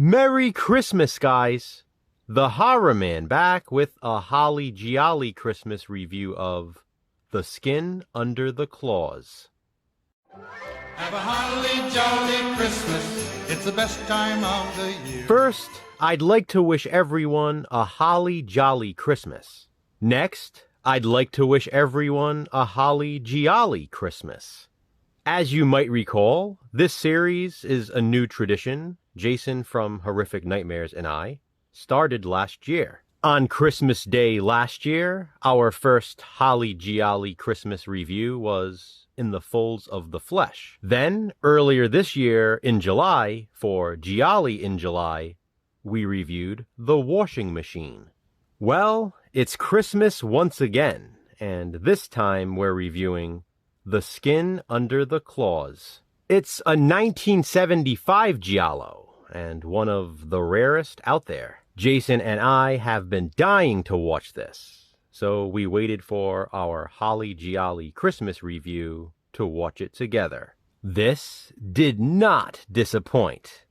Merry Christmas, guys! The Horror Man back with a holly gialli Christmas review of The Skin Under the Claws. Have a holly jolly Christmas, it's the best time of the year. First, I'd like to wish everyone a holly jolly Christmas. Next, I'd like to wish everyone a holly gialli Christmas. As you might recall, this series is a new tradition Jason from Horrific Nightmares and I started last year. On Christmas Day last year, our first holly gialli Christmas review was In the Folds of the Flesh. Then, earlier this year in July, for Gialli in July, we reviewed The Washing Machine. Well, it's Christmas once again, and this time we're reviewing The Skin Under the Claws. It's a 1975 giallo, and one of the rarest out there. Jason and I have been dying to watch this, so we waited for our holly gialli Christmas review to watch it together. This did not disappoint.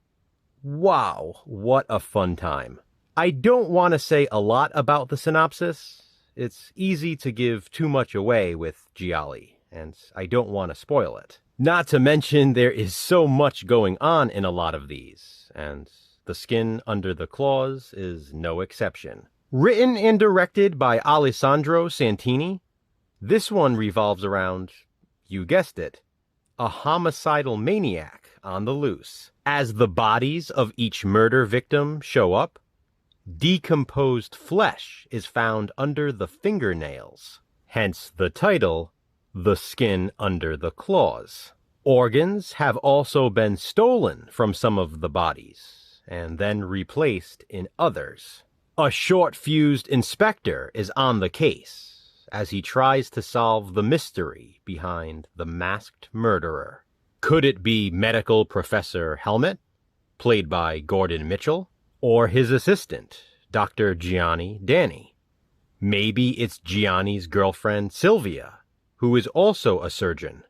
Wow, what a fun time. I don't want to say a lot about the synopsis. It's easy to give too much away with Gialli, and I don't want to spoil it. Not to mention there is so much going on in a lot of these, and The Skin Under the Claws is no exception. Written and directed by Alessandro Santini, this one revolves around, you guessed it, a homicidal maniac on the loose. As the bodies of each murder victim show up, decomposed flesh is found under the fingernails, hence the title, The Skin Under the Claws. Organs have also been stolen from some of the bodies, and then replaced in others. A short-fused inspector is on the case, as he tries to solve the mystery behind the masked murderer. Could it be medical Professor Helmet, played by Gordon Mitchell? Or his assistant, Dr. Gianni Danny? Maybe it's Gianni's girlfriend Sylvia, who is also a surgeon.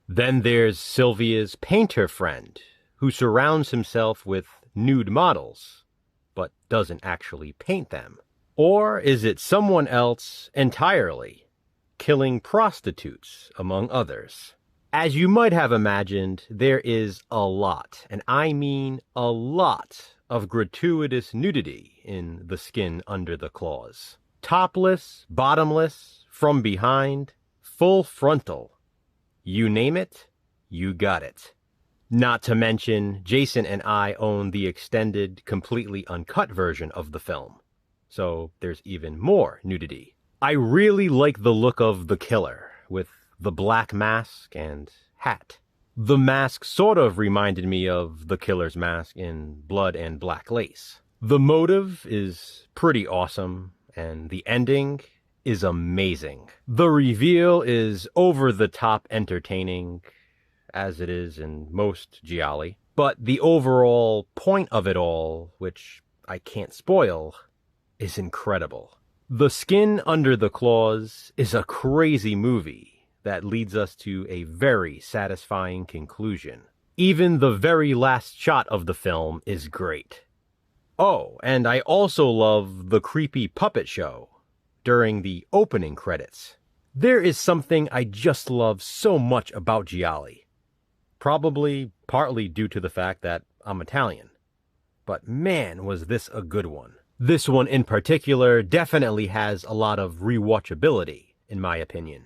Then there's Sylvia's painter friend, who surrounds himself with nude models, but doesn't actually paint them. Or is it someone else entirely, killing prostitutes, among others? As you might have imagined, there is a lot, and I mean a lot, of gratuitous nudity in The Skin Under the Claws. Topless, bottomless, from behind, full frontal. You name it, you got it. Not to mention, Jason and I own the extended, completely uncut version of the film, so there's even more nudity. I really like the look of the killer, with the black mask and hat. The mask sort of reminded me of the killer's mask in Blood and Black Lace. The motive is pretty awesome, and the ending is amazing. The reveal is over-the-top entertaining, as it is in most gialli, but the overall point of it all, which I can't spoil, is incredible. The Skin Under the Claws is a crazy movie that leads us to a very satisfying conclusion. Even the very last shot of the film is great. Oh, and I also love the creepy puppet show during the opening credits. There is something I just love so much about Gialli. Probably partly due to the fact that I'm Italian. But man, was this a good one. This one in particular definitely has a lot of rewatchability, in my opinion.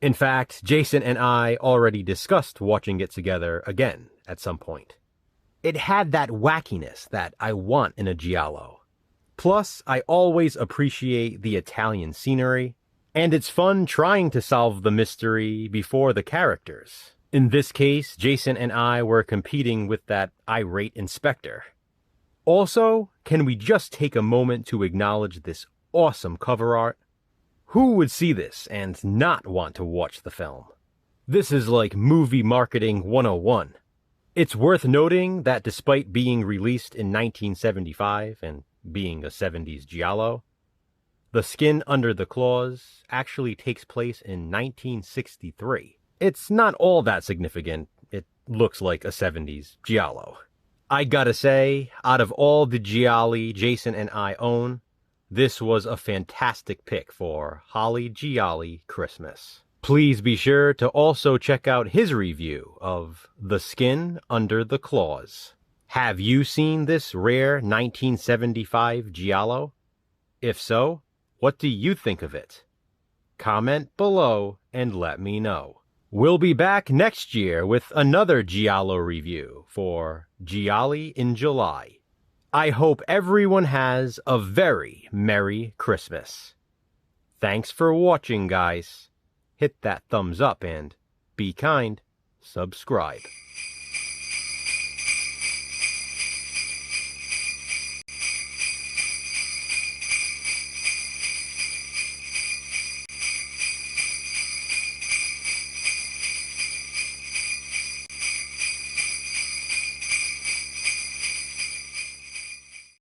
In fact, Jason and I already discussed watching it together again at some point. It had that wackiness that I want in a giallo. Plus, I always appreciate the Italian scenery, and it's fun trying to solve the mystery before the characters. In this case, Jason and I were competing with that irate inspector. Also, can we just take a moment to acknowledge this awesome cover art? Who would see this and not want to watch the film? This is like movie marketing 101. It's worth noting that despite being released in 1975 and being a 70s giallo, The Skin Under the Claws actually takes place in 1963. It's not all that significant. It looks like a 70s giallo. I gotta say, out of all the Gialli Jason and I own, this was a fantastic pick for Holly Gialli Christmas. Please be sure to also check out his review of The Skin Under the Claws. Have you seen this rare 1975 Giallo? If so, what do you think of it? Comment below and let me know. We'll be back next year with another Giallo review for Gialli in July. I hope everyone has a very Merry Christmas. Thanks for watching, guys. Hit that thumbs up and be kind. Subscribe.